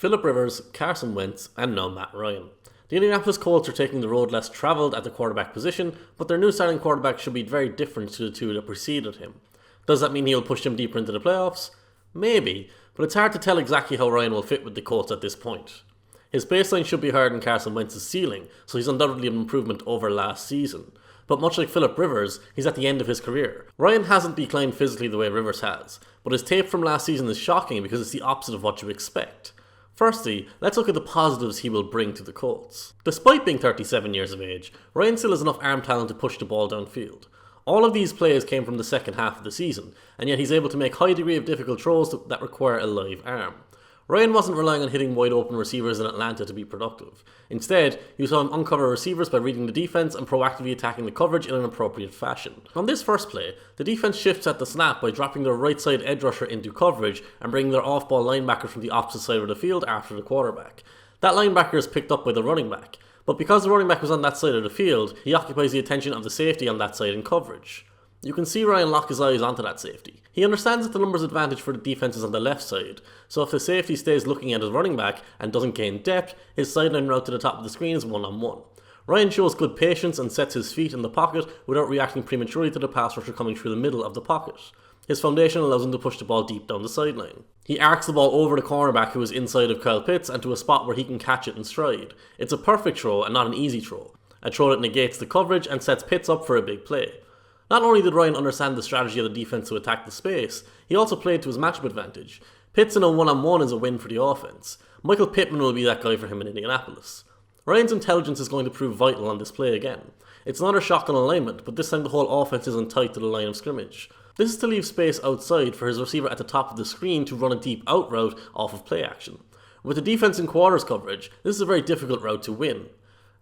Philip Rivers, Carson Wentz, and now Matt Ryan. The Indianapolis Colts are taking the road less travelled at the quarterback position, but their new starting quarterback should be very different to the two that preceded him. Does that mean he'll push them deeper into the playoffs? Maybe, but it's hard to tell exactly how Ryan will fit with the Colts at this point. His baseline should be higher than Carson Wentz's ceiling, so he's undoubtedly an improvement over last season. But much like Philip Rivers, he's at the end of his career. Ryan hasn't declined physically the way Rivers has, but his tape from last season is shocking because it's the opposite of what you expect. Firstly, let's look at the positives he will bring to the Colts. Despite being 37 years of age, Ryan still has enough arm talent to push the ball downfield. All of these plays came from the second half of the season, and yet he's able to make high degree of difficult throws that require a live arm. Ryan wasn't relying on hitting wide open receivers in Atlanta to be productive. Instead, you saw him uncover receivers by reading the defense and proactively attacking the coverage in an appropriate fashion. On this first play, the defense shifts at the snap by dropping their right side edge rusher into coverage and bringing their off-ball linebacker from the opposite side of the field after the quarterback. That linebacker is picked up by the running back, but because the running back was on that side of the field, he occupies the attention of the safety on that side in coverage. You can see Ryan lock his eyes onto that safety. He understands that the numbers advantage for the defense is on the left side, so if the safety stays looking at his running back and doesn't gain depth, his sideline route to the top of the screen is one-on-one. Ryan shows good patience and sets his feet in the pocket without reacting prematurely to the pass rusher coming through the middle of the pocket. His foundation allows him to push the ball deep down the sideline. He arcs the ball over the cornerback who is inside of Kyle Pitts and to a spot where he can catch it in stride. It's a perfect throw and not an easy throw. A throw that negates the coverage and sets Pitts up for a big play. Not only did Ryan understand the strategy of the defense to attack the space, he also played to his matchup advantage. Pitts in a one-on-one is a win for the offense. Michael Pittman will be that guy for him in Indianapolis. Ryan's intelligence is going to prove vital on this play again. It's another shot on alignment, but this time the whole offense isn't tight to the line of scrimmage. This is to leave space outside for his receiver at the top of the screen to run a deep out route off of play action. With the defense in quarters coverage, this is a very difficult route to win.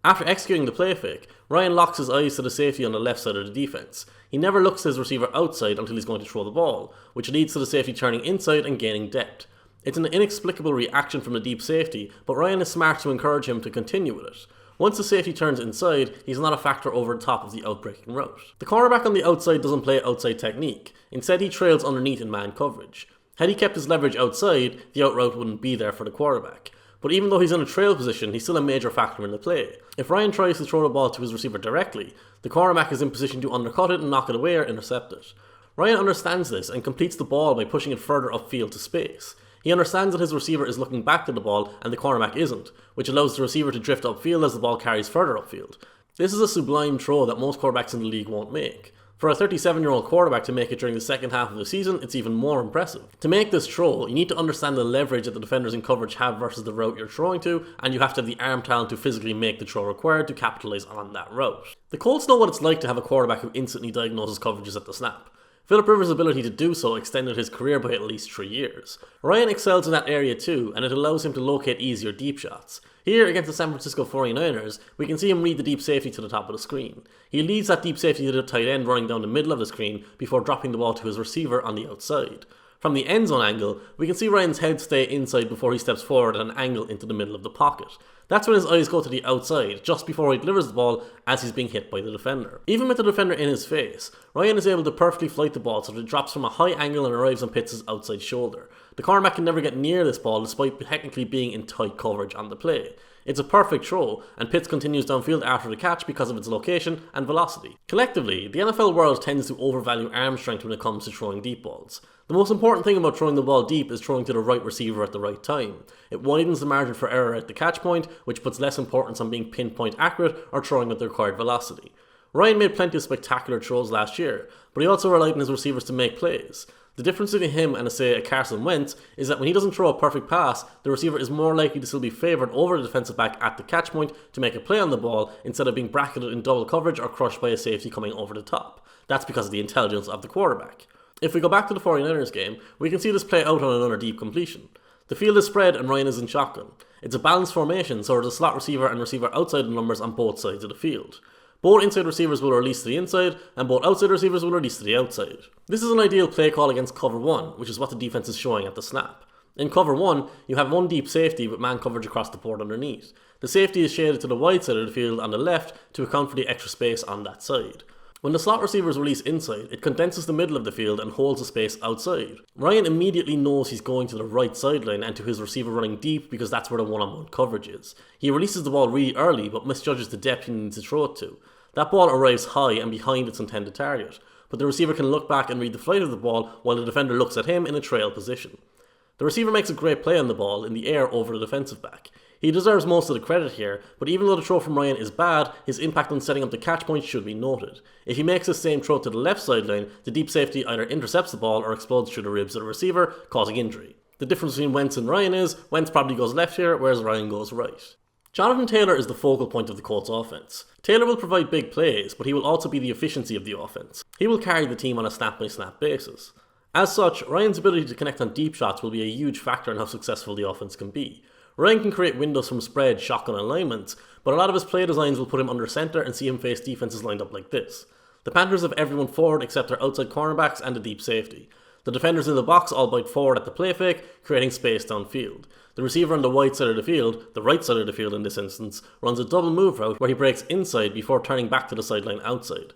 After executing the play fake, Ryan locks his eyes to the safety on the left side of the defense. He never looks at his receiver outside until he's going to throw the ball, which leads to the safety turning inside and gaining depth. It's an inexplicable reaction from the deep safety, but Ryan is smart to encourage him to continue with it. Once the safety turns inside, he's not a factor over the top of the outbreaking route. The cornerback on the outside doesn't play outside technique. Instead, he trails underneath in man coverage. Had he kept his leverage outside, the out route wouldn't be there for the quarterback. But even though he's in a trail position, he's still a major factor in the play. If Ryan tries to throw the ball to his receiver directly, the cornerback is in position to undercut it and knock it away or intercept it. Ryan understands this and completes the ball by pushing it further upfield to space. He understands that his receiver is looking back to the ball and the cornerback isn't, which allows the receiver to drift upfield as the ball carries further upfield. This is a sublime throw that most quarterbacks in the league won't make. For a 37-year-old quarterback to make it during the second half of the season, it's even more impressive. To make this throw, you need to understand the leverage that the defenders in coverage have versus the route you're throwing to, and you have to have the arm talent to physically make the throw required to capitalize on that route. The Colts know what it's like to have a quarterback who instantly diagnoses coverages at the snap. Philip Rivers' ability to do so extended his career by at least 3 years. Ryan excels in that area too, and it allows him to locate easier deep shots. Here, against the San Francisco 49ers, we can see him read the deep safety to the top of the screen. He leads that deep safety to the tight end running down the middle of the screen before dropping the ball to his receiver on the outside. From the end zone angle, we can see Ryan's head stay inside before he steps forward at an angle into the middle of the pocket. That's when his eyes go to the outside, just before he delivers the ball as he's being hit by the defender. Even with the defender in his face, Ryan is able to perfectly flight the ball so that it drops from a high angle and arrives on Pitts' outside shoulder. The cornerback can never get near this ball despite technically being in tight coverage on the play. It's a perfect throw, and Pitts continues downfield after the catch because of its location and velocity. Collectively, the NFL world tends to overvalue arm strength when it comes to throwing deep balls. The most important thing about throwing the ball deep is throwing to the right receiver at the right time. It widens the margin for error at the catch point, which puts less importance on being pinpoint accurate or throwing with the required velocity. Ryan made plenty of spectacular throws last year, but he also relied on his receivers to make plays. The difference between him and, say, a Carson Wentz is that when he doesn't throw a perfect pass, the receiver is more likely to still be favoured over the defensive back at the catch point to make a play on the ball instead of being bracketed in double coverage or crushed by a safety coming over the top. That's because of the intelligence of the quarterback. If we go back to the 49ers game, we can see this play out on another deep completion. The field is spread and Ryan is in shotgun. It's a balanced formation, so there's a slot receiver and receiver outside the numbers on both sides of the field. Both inside receivers will release to the inside, and both outside receivers will release to the outside. This is an ideal play call against cover 1, which is what the defense is showing at the snap. In cover 1, you have one deep safety with man coverage across the board underneath. The safety is shaded to the wide side of the field on the left to account for the extra space on that side. When the slot receiver is released inside, it condenses the middle of the field and holds the space outside. Ryan immediately knows he's going to the right sideline and to his receiver running deep because that's where the one-on-one coverage is. He releases the ball really early but misjudges the depth he needs to throw it to. That ball arrives high and behind its intended target, but the receiver can look back and read the flight of the ball while the defender looks at him in a trail position. The receiver makes a great play on the ball in the air over the defensive back. He deserves most of the credit here, but even though the throw from Ryan is bad, his impact on setting up the catch point should be noted. If he makes the same throw to the left sideline, the deep safety either intercepts the ball or explodes through the ribs of the receiver, causing injury. The difference between Wentz and Ryan is, Wentz probably goes left here, whereas Ryan goes right. Jonathan Taylor is the focal point of the Colts offense. Taylor will provide big plays, but he will also be the efficiency of the offense. He will carry the team on a snap-by-snap basis. As such, Ryan's ability to connect on deep shots will be a huge factor in how successful the offense can be. Ryan can create windows from spread, shotgun alignments, but a lot of his play designs will put him under center and see him face defenses lined up like this. The Panthers have everyone forward except their outside cornerbacks and the deep safety. The defenders in the box all bite forward at the play fake, creating space downfield. The receiver on the wide side of the field, the right side of the field in this instance, runs a double move route where he breaks inside before turning back to the sideline outside.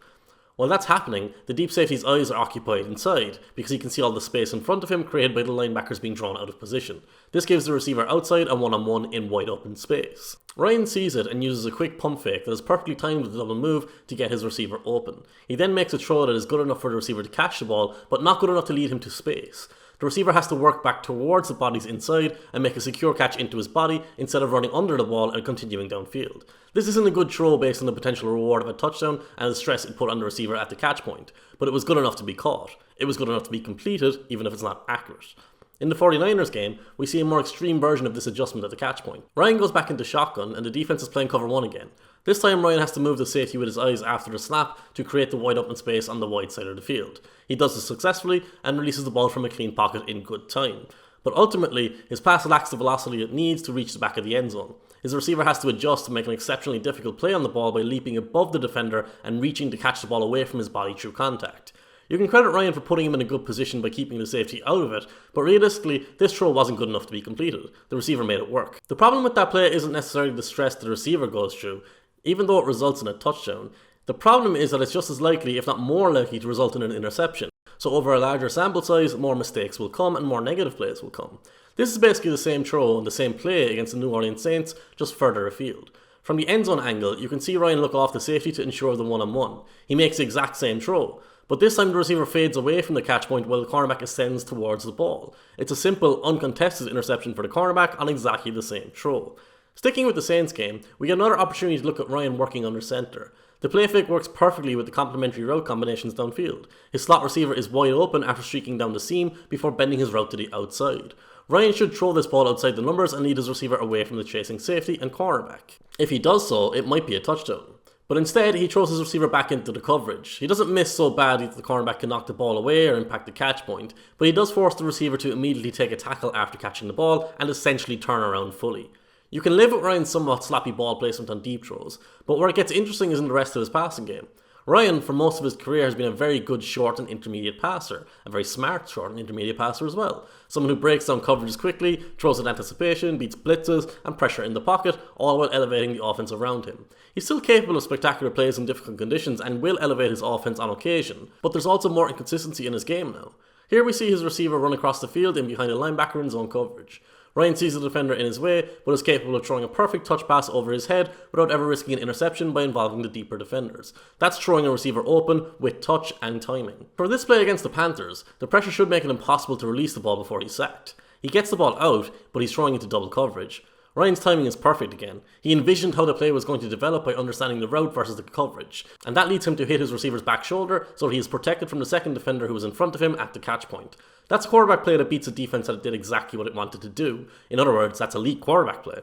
While that's happening, the deep safety's eyes are occupied inside because he can see all the space in front of him created by the linebackers being drawn out of position. This gives the receiver outside and one-on-one in wide open space. Ryan sees it and uses a quick pump fake that is perfectly timed with the double move to get his receiver open. He then makes a throw that is good enough for the receiver to catch the ball, but not good enough to lead him to space. The receiver has to work back towards the bodies inside and make a secure catch into his body instead of running under the ball and continuing downfield. This isn't a good throw based on the potential reward of a touchdown and the stress it put on the receiver at the catch point, but it was good enough to be caught. It was good enough to be completed, even if it's not accurate. In the 49ers game, we see a more extreme version of this adjustment at the catch point. Ryan goes back into shotgun and the defense is playing cover 1 again. This time Ryan has to move the safety with his eyes after the snap to create the wide open space on the wide side of the field. He does this successfully and releases the ball from a clean pocket in good time. But ultimately, his pass lacks the velocity it needs to reach the back of the end zone. His receiver has to adjust to make an exceptionally difficult play on the ball by leaping above the defender and reaching to catch the ball away from his body through contact. You can credit Ryan for putting him in a good position by keeping the safety out of it, but realistically, this throw wasn't good enough to be completed. The receiver made it work. The problem with that play isn't necessarily the stress the receiver goes through, even though it results in a touchdown. The problem is that it's just as likely, if not more likely, to result in an interception. So over a larger sample size, more mistakes will come and more negative plays will come. This is basically the same throw and the same play against the New Orleans Saints, just further afield. From the end zone angle, you can see Ryan look off the safety to ensure the one-on-one. He makes the exact same throw. But this time the receiver fades away from the catch point while the cornerback ascends towards the ball. It's a simple, uncontested interception for the cornerback on exactly the same throw. Sticking with the Saints game, we get another opportunity to look at Ryan working under center. The play fake works perfectly with the complementary route combinations downfield. His slot receiver is wide open after streaking down the seam before bending his route to the outside. Ryan should throw this ball outside the numbers and lead his receiver away from the chasing safety and cornerback. If he does so, it might be a touchdown. But instead, he throws his receiver back into the coverage. He doesn't miss so badly that the cornerback can knock the ball away or impact the catch point, but he does force the receiver to immediately take a tackle after catching the ball and essentially turn around fully. You can live with Ryan's somewhat sloppy ball placement on deep throws, but where it gets interesting is in the rest of his passing game. Ryan, for most of his career, has been a very good short and intermediate passer, a very smart short and intermediate passer as well. Someone who breaks down coverages quickly, throws in anticipation, beats blitzes, and pressure in the pocket, all while elevating the offense around him. He's still capable of spectacular plays in difficult conditions and will elevate his offense on occasion, but there's also more inconsistency in his game now. Here we see his receiver run across the field in behind a linebacker in zone coverage. Ryan sees the defender in his way, but is capable of throwing a perfect touch pass over his head without ever risking an interception by involving the deeper defenders. That's throwing a receiver open with touch and timing. For this play against the Panthers, the pressure should make it impossible to release the ball before he's sacked. He gets the ball out, but he's throwing into double coverage. Ryan's timing is perfect again. He envisioned how the play was going to develop by understanding the route versus the coverage, and that leads him to hit his receiver's back shoulder so he is protected from the second defender who was in front of him at the catch point. That's a quarterback play that beats a defense that did exactly what it wanted to do. In other words, that's elite quarterback play.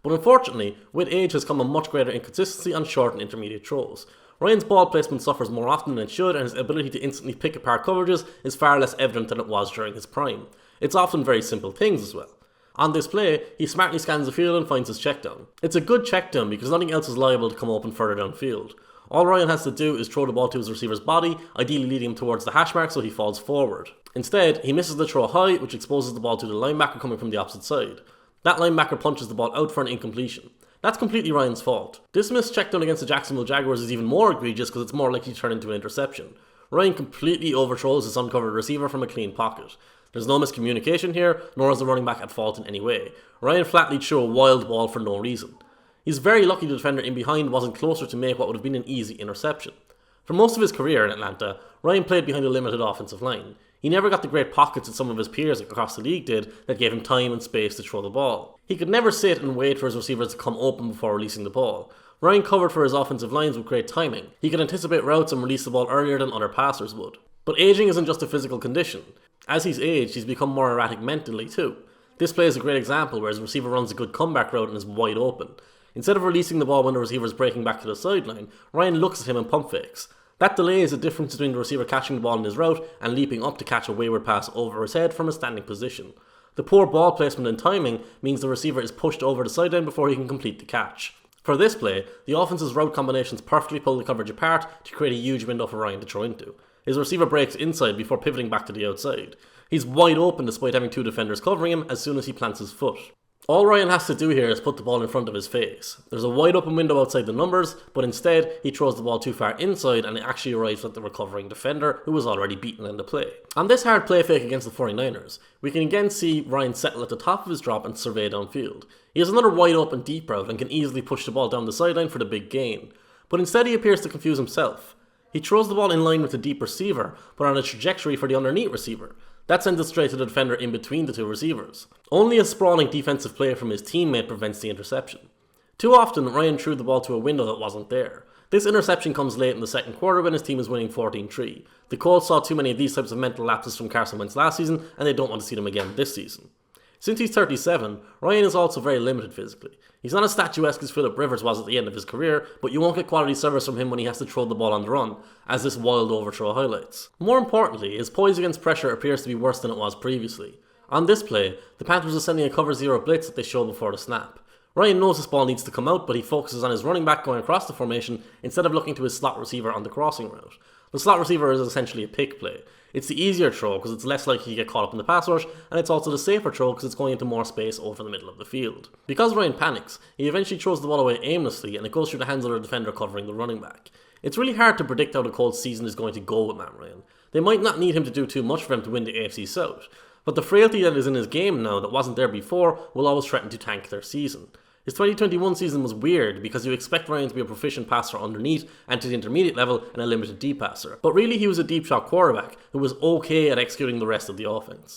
But unfortunately, with age has come a much greater inconsistency on short and intermediate throws. Ryan's ball placement suffers more often than it should, and his ability to instantly pick apart coverages is far less evident than it was during his prime. It's often very simple things as well. On this play, he smartly scans the field and finds his checkdown. It's a good checkdown because nothing else is liable to come open further downfield. All Ryan has to do is throw the ball to his receiver's body, ideally leading him towards the hash mark so he falls forward. Instead, he misses the throw high, which exposes the ball to the linebacker coming from the opposite side. That linebacker punches the ball out for an incompletion. That's completely Ryan's fault. This missed check down against the Jacksonville Jaguars is even more egregious because it's more likely to turn into an interception. Ryan completely overthrows his uncovered receiver from a clean pocket. There's no miscommunication here, nor is the running back at fault in any way. Ryan flatly threw a wild ball for no reason. He's very lucky the defender in behind wasn't closer to make what would have been an easy interception. For most of his career in Atlanta, Ryan played behind a limited offensive line. He never got the great pockets that some of his peers across the league did that gave him time and space to throw the ball. He could never sit and wait for his receivers to come open before releasing the ball. Ryan covered for his offensive lines with great timing. He could anticipate routes and release the ball earlier than other passers would. But aging isn't just a physical condition. As he's aged, he's become more erratic mentally too. This play is a great example where his receiver runs a good comeback route and is wide open. Instead of releasing the ball when the receiver is breaking back to the sideline, Ryan looks at him and pump fakes. That delay is the difference between the receiver catching the ball in his route and leaping up to catch a wayward pass over his head from a standing position. The poor ball placement and timing means the receiver is pushed over the sideline before he can complete the catch. For this play, the offense's route combinations perfectly pull the coverage apart to create a huge window for Ryan to throw into. His receiver breaks inside before pivoting back to the outside. He's wide open despite having two defenders covering him as soon as he plants his foot. All Ryan has to do here is put the ball in front of his face. There's a wide open window outside the numbers, but instead he throws the ball too far inside and it actually arrives at the recovering defender who was already beaten in the play. On this hard play fake against the 49ers, we can again see Ryan settle at the top of his drop and survey downfield. He has another wide open deep route and can easily push the ball down the sideline for the big gain. But instead he appears to confuse himself. He throws the ball in line with the deep receiver, but on a trajectory for the underneath receiver. That sends it straight to the defender in between the two receivers. Only a sprawling defensive play from his teammate prevents the interception. Too often, Ryan threw the ball to a window that wasn't there. This interception comes late in the second quarter when his team is winning 14-3. The Colts saw too many of these types of mental lapses from Carson Wentz last season, and they don't want to see them again this season. Since he's 37, Ryan is also very limited physically. He's not as statuesque as Philip Rivers was at the end of his career, but you won't get quality service from him when he has to throw the ball on the run, as this wild overthrow highlights. More importantly, his poise against pressure appears to be worse than it was previously. On this play, the Panthers are sending a cover zero blitz that they show before the snap. Ryan knows this ball needs to come out, but he focuses on his running back going across the formation instead of looking to his slot receiver on the crossing route. The slot receiver is essentially a pick play. It's the easier throw because it's less likely to get caught up in the pass rush, and it's also the safer throw because it's going into more space over the middle of the field. Because Ryan panics, he eventually throws the ball away aimlessly and it goes through the hands of the defender covering the running back. It's really hard to predict how the Colts season is going to go with Matt Ryan. They might not need him to do too much for him to win the AFC South, but the frailty that is in his game now that wasn't there before will always threaten to tank their season. His 2021 season was weird because you expect Ryan to be a proficient passer underneath and to the intermediate level and a limited deep passer. But really he was a deep shot quarterback who was okay at executing the rest of the offense.